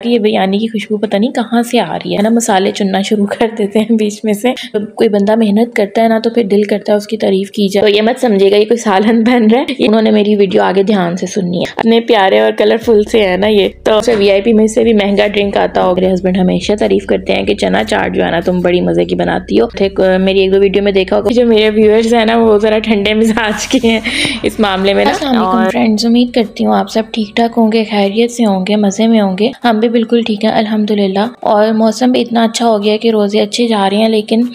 कि ये बिरयानी की खुशबू पता नहीं कहाँ से आ रही है ना। मसाले चुनना शुरू कर देते हैं बीच में से। तो कोई बंदा मेहनत करता है ना तो फिर दिल करता है उसकी तारीफ की जाए। तो ये मत समझिएगा ये कोई सालन बन रहा है। उन्होंने मेरी वीडियो आगे ध्यान से सुननी है। इतने प्यारे और कलरफुल से है ना ये। तो VIP में से भी महंगा ड्रिंक आता हो। मेरे हस्बैंड हमेशा तारीफ करते हैं कि चना चाट जो है ना तुम बड़ी मजे की बनाती हो। मेरी एक दो वीडियो में देखा होगा जो मेरे व्यूअर्स है ना वो जरा ठंडे मिजाज के हैं इस मामले में ना। और फ्रेंड्स, उम्मीद करती हूँ आप सब ठीक ठाक होंगे, खैरियत से होंगे, मजे में होंगे। हम भी बिल्कुल ठीक है अल्हम्दुलिल्लाह। और मौसम भी इतना अच्छा हो गया कि रोजे अच्छे जा रहे हैं। लेकिन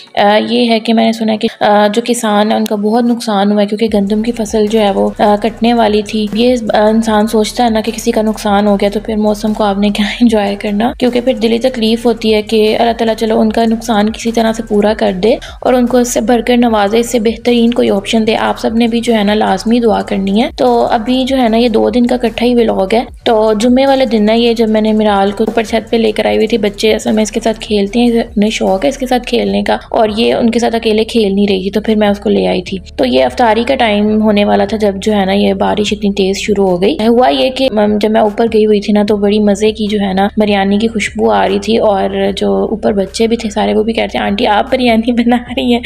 ये है कि मैंने सुना है कि जो किसान है उनका बहुत नुकसान हुआ है क्योंकि गंदम की फसल जो है वो कटने वाली थी। ये इंसान सोचता है ना कि किसी का नुकसान हो गया तो फिर मौसम को आपने क्या एंजॉय करना, क्योंकि फिर दिली तकलीफ होती है कि अल्लाह ताला चलो उनका नुकसान किसी तरह से पूरा कर दे और उनको इससे भरकर नवाजे, इससे बेहतरीन कोई ऑप्शन दे। आप सब ने भी जो है ना लाजमी दुआ करनी है। तो अभी जो है ना ये 2 दिन का इकट्ठा ही व्लॉग है। तो जुम्मे वाले दिन है ये, जब मैंने मिराल को ऊपर छत पे लेकर आई हुई थी। बच्चे असल में इसके साथ खेलते हैं, उन्हें शौक है इसके साथ खेलने का, और ये उनके साथ अकेले खेल नहीं रही थी तो फिर मैं उसको ले आई थी। तो ये अफ्तारी का टाइम होने वाला था जब जो है ना ये बारिश इतनी तेज शुरू हो गई। हुआ ये कि जब मैं ऊपर गई हुई थी ना तो बड़ी मजे की जो है ना बिरयानी की खुशबू आ रही थी। और जो ऊपर बच्चे भी थे सारे वो भी कहते हैं आंटी आप बिरयानी बना रही हैं।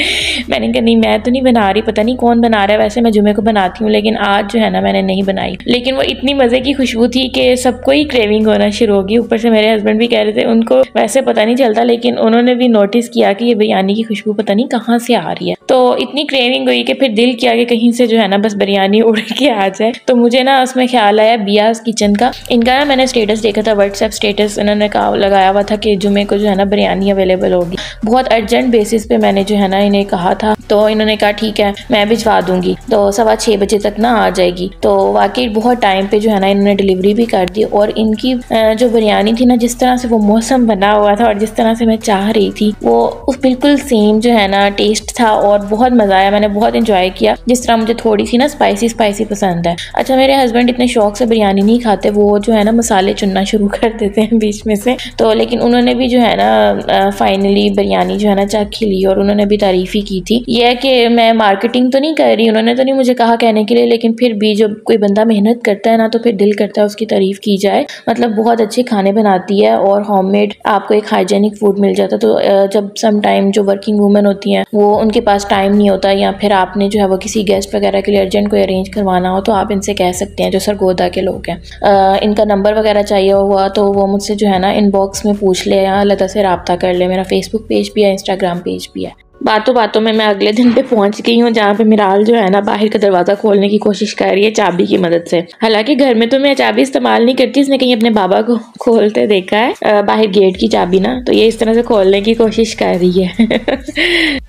मैंने कहा नहीं मैं तो नहीं बना रही, पता नहीं कौन बना रहा है। वैसे मैं जुमे को बनाती हूँ लेकिन आज जो है ना मैंने नहीं बनाई। लेकिन वो इतनी मजे की खुशबू थी कि सबको ही क्रेविंग होना शुरू होगी। ऊपर से मेरे हस्बैंड भी कह रहे थे, उनको वैसे पता नहीं चलता लेकिन उन्होंने भी नोटिस किया कि ये बिरयानी की खुशबू पता नहीं कहाँ से आ रही है। तो इतनी क्रेविंग हुई कि फिर दिल किया कि कहीं से जो है ना बस बिरयानी उड़ के आ जाए। तो मुझे ना उसमें ख्याल आया बियाज किचन का। इनका ना मैंने स्टेटस देखा था, व्हाट्सएप स्टेटस इन्होंने लगाया हुआ था कि जुमे को जो है ना बिरयानी अवेलेबल होगी। बहुत अर्जेंट बेसिस पे मैंने जो है ना इन्हें कहा था, तो इन्होंने कहा ठीक है मैं भिजवा दूंगी, तो 6:15 बजे तक ना आ जाएगी। तो वाकई बहुत टाइम पे जो है ना इन्होंने डिलीवरी भी कर दी। और इनकी जो बिरयानी थी ना, जिस तरह से वो मौसम बना हुआ था और जिस तरह से मैं चाह रही थी वो बिल्कुल सेम जो है ना टेस्ट था और बहुत मजा आया। मैंने बहुत इंजॉय किया। जिस तरह मुझे थोड़ी सी ना स्पाइसी पसंद है। अच्छा, मेरे हस्बैंड इतने शौक से बिरयानी नहीं खाते, वो जो है ना मसाले चुनना शुरू कर देते हैं बीच में से। तो लेकिन उन्होंने भी जो है ना फाइनली बिरयानी जो है ना चख ली और उन्होंने भी तारीफ ही की थी। यह है कि मैं मार्केटिंग तो नहीं कर रही, उन्होंने तो नहीं मुझे कहा कहने के लिए, लेकिन फिर भी जब कोई बंदा मेहनत करता है ना तो फिर दिल करता है उसकी तारीफ की जाए। मतलब बहुत अच्छे खाने बनाती है और होममेड आपको एक हाइजेनिक फूड मिल जाता है। तो जब सम टाइम जो वर्किंग वूमेन होती हैं वो उनके पास टाइम नहीं होता या फिर आपने जो है वो किसी गेस्ट वगैरह के लिए अर्जेंट कोई अरेंज करवाना हो तो आप इनसे कह सकते हैं, जो सरगोदा के लोग हैं। इनका नंबर वगैरह चाहिए हुआ तो वो मुझसे जो है ना इनबॉक्स में पूछ ले या अलग से रब्ता कर ले। मेरा फेसबुक पेज भी है, इंस्टाग्राम पेज भी है। बातों में मैं अगले दिन पे पहुंच गई हूँ जहाँ पे मिराल जो है ना बाहर का दरवाजा खोलने की कोशिश कर रही है चाबी की मदद से। हालांकि घर में तो मैं चाबी इस्तेमाल नहीं करती, इसने कहीं अपने बाबा को खोलते देखा है बाहर गेट की चाबी ना, तो ये इस तरह से खोलने की कोशिश कर रही है।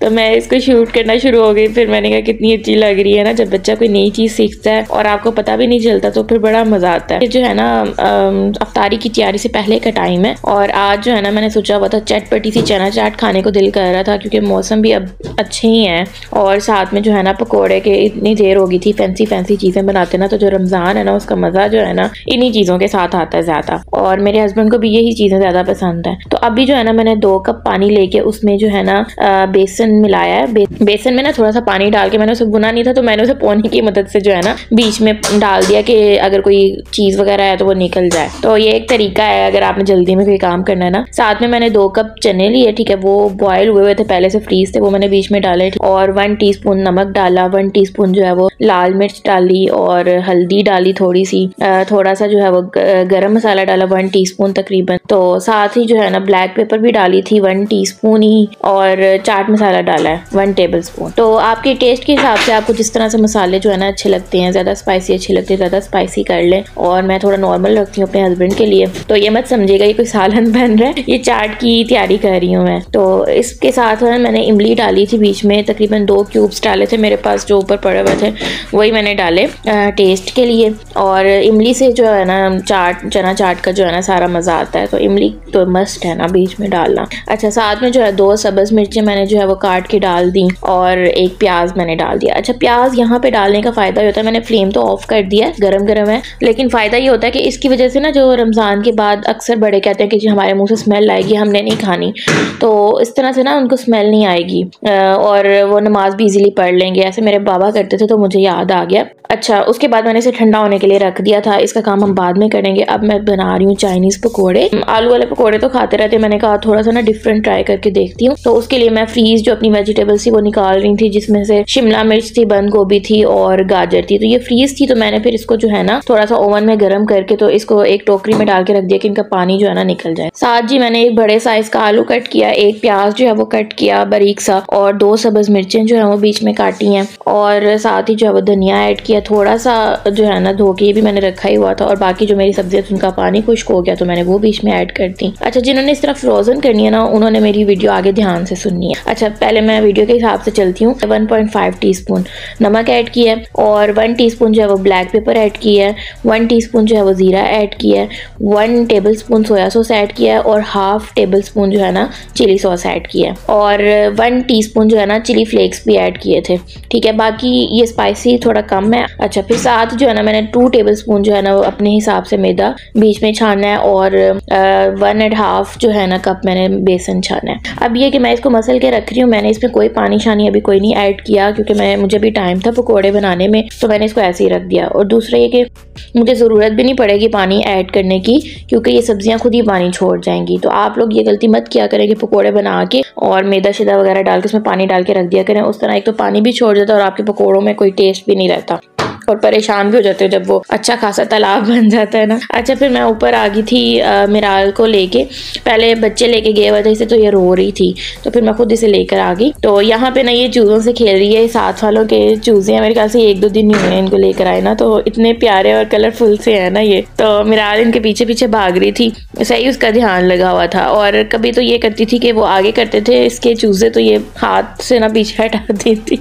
तो मैं इसको शूट करना शुरू हो गई। फिर मैंने कहा कितनी अच्छी लग रही है ना, जब बच्चा कोई नई चीज सीखता है और आपको पता भी नहीं चलता तो फिर बड़ा मजा आता है। जो है ना अफ्तारी की तैयारी से पहले का टाइम है और आज जो है ना मैंने सोचा हुआ था चटपटी सी चना चाट खाने को दिल कर रहा था क्योंकि मौसम भी अब अच्छे ही हैं और साथ में जो है ना पकोड़े के इतनी देर हो गई थी फैंसी चीजें बनाते ना, तो जो रमजान है ना उसका मजा जो है ना इन्हीं चीजों के साथ आता है ज्यादा। और मेरे हस्बैंड को भी यही चीजें ज्यादा पसंद है। तो अभी जो है ना मैंने 2 कप पानी लेके उसमें जो है ना बेसन मिलाया है। बेसन में ना थोड़ा सा पानी डाल के, मैंने उसे भुना नहीं था तो मैंने उसे पोने की मदद से जो है ना बीच में डाल दिया कि अगर कोई चीज वगैरह है तो वो निकल जाए। तो ये एक तरीका है अगर आपने जल्दी में कोई काम करना है ना। साथ में मैंने 2 कप चने लिए, ठीक है, वो बॉयल हुए थे पहले से, फ्रीज थे, वो मैंने बीच में डाले और 1 टीस्पून नमक डाला, 1 टीस्पून जो है वो लाल मिर्च डाली और हल्दी डाली थोड़ी सी, थोड़ा सा जो है वो गरम मसाला डाला 1 टीस्पून तकरीबन। तो साथ ही जो है ना ब्लैक पेपर भी डाली थी 1 टीस्पून ही और चाट मसाला डाला है 1 टेबलस्पून। तो आपके टेस्ट के हिसाब से आपको जिस तरह से मसाले जो है ना अच्छे लगते हैं, ज्यादा स्पाइसी अच्छे लगते हैं ज्यादा स्पाइसी कर लें। और मैं थोड़ा नॉर्मल रखती हूँ अपने हस्बैंड के लिए। तो ये मत समझिएगा ये कोई सालन बन रहा है, ये चाट की तैयारी कर रही हूँ मैं। तो इसके साथ मैंने इमली डाली थी बीच में, तकरीबन 2 क्यूब्स डाले थे मेरे पास जो ऊपर पड़े हुए थे, वही मैंने डाले टेस्ट के लिए। और इमली से जो है ना चना चाट का जो है ना सारा मजा आता है, तो इमली तो मस्ट है ना बीच में डालना। अच्छा, साथ में जो है 2 सब्ज मिर्चें मैंने जो है वो काट के डाल दी और 1 प्याज मैंने डाल दिया। अच्छा, प्याज यहाँ पे डालने का फायदा होता है, मैंने फ्लेम तो ऑफ कर दिया, गरम है, लेकिन फायदा ये होता है कि इसकी वजह से ना जो रमजान के बाद अक्सर बड़े कहते हैं कि जी हमारे मुंह से स्मेल आएगी, हमने नहीं खानी, तो इस तरह से ना उनको स्मेल नहीं आएगी। जाएगी और वो नमाज भी इजीली पढ़ लेंगे। ऐसे मेरे बाबा करते थे तो मुझे याद आ गया। अच्छा, उसके बाद मैंने इसे ठंडा होने के लिए रख दिया था, इसका काम हम बाद में करेंगे। अब मैं बना रही हूँ चाइनीज़ पकोड़े। आलू वाले पकोड़े तो खाते रहते, मैंने कहा थोड़ा सा ना डिफरेंट ट्राई करके देखती हूँ। तो उसके लिए मैं फ्रीज जो अपनी वेजिटेबल्स थी वो निकाल रही थी, जिसमें से शिमला मिर्च थी, बंद गोभी थी और गाजर थी। तो ये फ्रीज थी, तो मैंने फिर इसको जो है ना थोड़ा सा ओवन में गर्म करके तो इसको एक टोकरी में डाल के रख दिया कि इनका पानी जो है ना निकल जाए। साथ जी मैंने एक बड़े साइज का आलू कट किया, एक प्याज जो है वो कट किया बारीक सा, और 2 सब्ज मिर्चें जो है वो बीच में काटी हैं, और साथ ही जो है वो धनिया ऐड किया, थोड़ा सा जो है ना धो के ये भी मैंने रखा ही हुआ था, और बाकी जो मेरी सब्जियां थी उनका पानी खुश्क हो गया तो मैंने वो बीच में ऐड कर दी। अच्छा, जिन्होंने इस तरह फ्रोजन करनी है ना उन्होंने मेरी वीडियो आगे ध्यान से सुननी है। अच्छा, पहले मैं वीडियो के हिसाब से चलती हूँ। 1.5 टीस्पून नमक ऐड किया है, और 1 टीस्पून जो है वो ब्लैक पेपर ऐड किया है, 1 टीस्पून जो है वो जीरा ऐड किया है, 1 टेबलस्पून सोया सॉस ऐड किया है, और 1/2 टेबलस्पून जो है ना चिली सॉस ऐड किया है, और 1 टीस्पून जो है ना चिली फ्लेक्स भी ऐड किए थे। ठीक है, बाकी ये स्पाइसी थोड़ा कम है। अच्छा, फिर साथ जो है ना मैंने 2 टेबलस्पून जो है ना वो अपने हिसाब से मैदा बीच में छाना है, और 1.5 जो है ना कप मैंने बेसन छाना है। अब ये कि मैं इसको मसल के रख रही हूँ, मैंने इसमें कोई पानी शानी अभी कोई नहीं ऐड किया, क्योंकि मुझे भी टाइम था पकोड़े बनाने में, तो मैंने इसको ऐसे ही रख दिया। और दूसरा ये कि मुझे ज़रूरत भी नहीं पड़ेगी पानी ऐड करने की, क्योंकि ये सब्जियां खुद ही पानी छोड़ जाएंगी। तो आप लोग ये गलती मत किया करें कि पकोड़े बना के और मैदा शिदा वगैरह डाल के उसमें पानी डाल के रख दिया करें। उस तरह एक तो पानी भी छोड़ जाता है और आपके पकोड़ों में कोई टेस्ट भी नहीं रहता, और परेशान भी हो जाते हो जब वो अच्छा खासा तालाब बन जाता है ना। अच्छा, फिर मैं ऊपर आ गई थी मिराल को लेके। पहले बच्चे लेके गए हुए थे इसे, तो ये रो रही थी, तो फिर मैं खुद इसे लेकर आ गई। तो यहाँ पे ना ये चूज़ों से खेल रही है, साथ वालों के चूज़े हैं, मेरे ख्याल से 1-2 दिन नहीं हुए इनको लेकर आए ना, तो इतने प्यारे और कलरफुल से है ना ये। तो मिराल इनके पीछे पीछे भाग रही थी, सही उसका ध्यान लगा हुआ था। और कभी तो ये करती थी कि वो आगे करते थे इसके चूज़े, तो ये हाथ से ना पीछे हटा देती,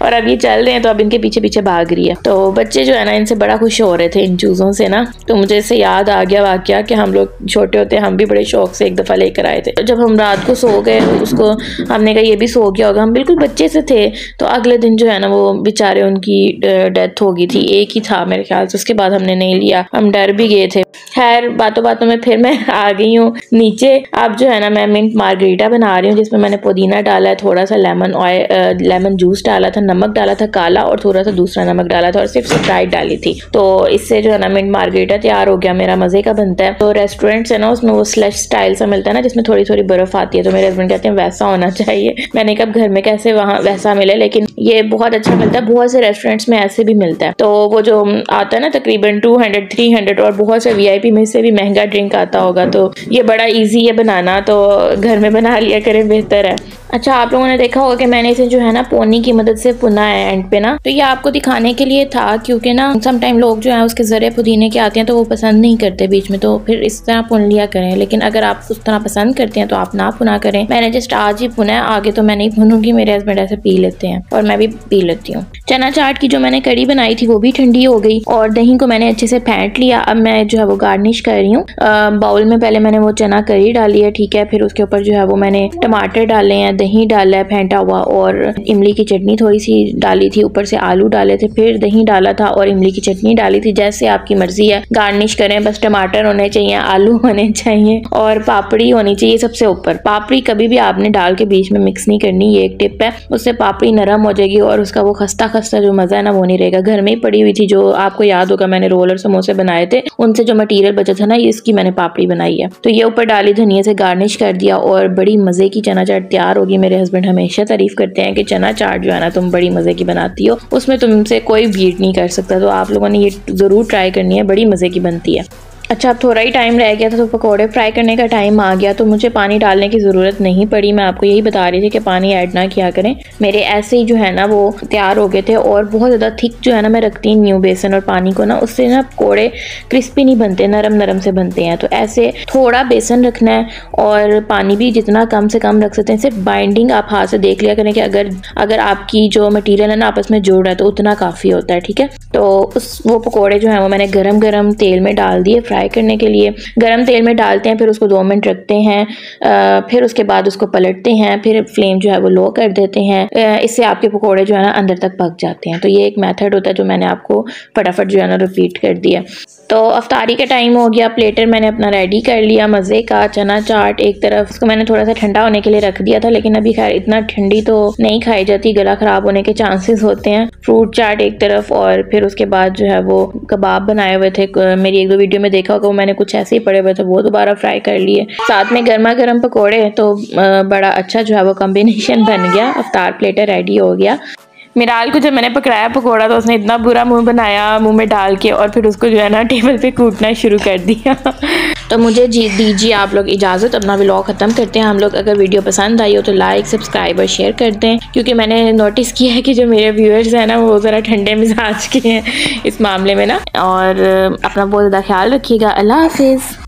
और अब ये चल रहे हैं तो अब इनके पीछे पीछे भाग रही है। तो बच्चे जो है ना इनसे बड़ा खुश हो रहे थे इन चूज़ों से ना। तो मुझे इससे याद आ गया वाकया कि हम लोग छोटे होते हम भी बड़े शौक से एक दफ़ा लेकर आए थे। जब हम रात को सो गए, उसको हमने कहा ये भी सो गया होगा, हम बिल्कुल बच्चे से थे, तो अगले दिन जो है ना वो बेचारे उनकी डेथ हो गई थी। एक ही था मेरे ख्याल से, उसके बाद हमने नहीं लिया, हम डर भी गए थे। खैर, बातों बातों में फिर मैं आ गई हूँ नीचे। अब जो है ना मैं मिंट मार्गरीटा बना रही हूँ, जिसमें मैंने पुदीना डाला है, थोड़ा सा लेमन जूस डाला था, नमक डाला था काला, और थोड़ा सा दूसरा नमक डाला था, और सिर्फ स्प्राइट डाली थी। तो इससे जो है ना मिंट मार्गरीटा तैयार हो गया, मेरा मजे का बनता है। तो रेस्टोरेंट है ना उसमें वो स्लश स्टाइल सा मिलता है ना, जिसमें थोड़ी थोड़ी बर्फ आती है, तो मेरे हस्बैंड कहते हैं वैसा होना चाहिए। मैंने कहा घर में कैसे वहाँ वैसा मिले, लेकिन ये बहुत अच्छा मिलता है, बहुत से रेस्टोरेंट्स में ऐसे भी मिलता है। तो वो जो आता है ना तकरीबन 200-300, और बहुत से VIP में से भी महंगा ड्रिंक आता होगा, तो ये बड़ा ईजी है बनाना, तो घर में बना लिया करें, बेहतर है। अच्छा, आप लोगों ने देखा होगा कि मैंने इसे जो है ना पोनी की मदद से पुना है एंड पे ना, तो ये आपको दिखाने के लिए था, क्योंकि ना सम टाइम लोग जो है उसके जरे पुदीने के आते हैं तो वो पसंद नहीं करते बीच में, तो फिर इस तरह पुन लिया करें। लेकिन अगर आप उस तरह पसंद करते हैं तो आप ना पुना करें। मैंने जस्ट आज ही पुना है, आगे तो मैं नहीं पुनूंगी, मेरे हस्बैंड ऐसे पी लेते हैं और मैं भी पी लेती हूँ। चना चाट की जो मैंने कड़ी बनाई थी वो भी ठंडी हो गई, और दही को मैंने अच्छे से फेंट लिया। अब मैं जो है वो गार्निश कर रही हूँ। बाउल में पहले मैंने वो चना करी डाली है, ठीक है, फिर उसके ऊपर जो है वो मैंने टमाटर डाले हैं, दही डाला है फेंटा हुआ, और इमली की चटनी थोड़ी सी डाली थी, ऊपर से आलू डाले थे, फिर दही डाला था और इमली की चटनी डाली थी। जैसे आपकी मर्जी है, गार्निश करें, बस टमाटर होने चाहिए, आलू होने चाहिए, और पापड़ी होनी चाहिए सबसे ऊपर। पापड़ी कभी भी आपने डाल के बीच में मिक्स नहीं करनी, ये एक टिप है, उससे पापड़ी नरम हो जाएगी और उसका वो खस्ता खस्ता जो मजा है ना वो नहीं रहेगा। घर में ही पड़ी हुई थी, जो आपको याद होगा मैंने रोल और समोसे बनाए थे, उनसे जो मटीरियल बचा था ना, इसकी मैंने पापड़ी बनाई है। तो ये ऊपर डाली, धनिया से गार्निश कर दिया, और बड़ी मजे की चना चाट तैयार होगी। मेरे हस्बैंड हमेशा तारीफ करते हैं कि चना चाट जो है ना तुम बड़ी मजे की बनाती हो, उसमें तुमसे कोई बीट नहीं कर सकता। तो आप लोगों ने ये जरूर ट्राई करनी है, बड़ी मजे की बनती है। अच्छा, अब थोड़ा ही टाइम रह गया था तो पकोड़े फ्राई करने का टाइम आ गया, तो मुझे पानी डालने की ज़रूरत नहीं पड़ी। मैं आपको यही बता रही थी कि पानी ऐड ना किया करें। मेरे ऐसे ही जो है ना वो तैयार हो गए थे, और बहुत ज़्यादा थिक जो है ना मैं रखती नहीं हूँ बेसन और पानी को ना, उससे ना पकोड़े क्रिस्पी नहीं बनते, नरम नरम से बनते हैं। तो ऐसे थोड़ा बेसन रखना है, और पानी भी जितना कम से कम रख सकते हैं। सिर्फ बाइंडिंग आप हाथ से देख लिया करें कि अगर आपकी जो मटीरियल है ना आपस में जोड़ रहा है तो उतना काफ़ी होता है, ठीक है। तो वो पकोड़े जो है वो मैंने गरम गरम तेल में डाल दिए फ्राई करने के लिए। गरम तेल में डालते हैं, फिर उसको 2 मिनट रखते हैं, फिर उसके बाद उसको पलटते हैं, फिर फ्लेम जो है वो लो कर देते हैं। इससे आपके पकोड़े जो है ना अंदर तक पक जाते हैं। तो ये एक मेथड होता है जो मैंने आपको फटाफट जो है ना रिपीट कर दिया। तो अफ्तारी का टाइम हो गया, प्लेटर मैंने अपना रेडी कर लिया मज़े का। चना चाट एक तरफ, उसको मैंने थोड़ा सा ठंडा होने के लिए रख दिया था, लेकिन अभी खैर इतना ठंडी तो नहीं खाई जाती, गला ख़राब होने के चांसेस होते हैं। फ्रूट चाट एक तरफ, और फिर उसके बाद जो है वो कबाब बनाए हुए थे, मेरी एक दो वीडियो में देखा होगा, वो मैंने कुछ ऐसे ही पड़े हुए थे, वो दोबारा फ्राई कर लिए। साथ में गर्मा गर्म पकौड़े, तो बड़ा अच्छा जो है वो कॉम्बिनेशन बन गया। अफ्तार प्लेटर रेडी हो गया। मिराल को जब मैंने पकड़ाया पकौड़ा तो उसने इतना बुरा मुंह बनाया मुंह में डाल के, और फिर उसको जो है ना टेबल पे कूटना शुरू कर दिया। तो मुझे दीजिए आप लोग इजाज़त, अपना व्लॉग ख़त्म करते हैं हम लोग। अगर वीडियो पसंद आई हो तो लाइक, सब्सक्राइब और शेयर कर दें, क्योंकि मैंने नोटिस किया है कि जो मेरे व्यूअर्स हैं ना वो ज़रा ठंडे मिजाज के हैं इस मामले में ना। और अपना बहुत ज़्यादा ख्याल रखिएगा। अल्लाह हाफिज़।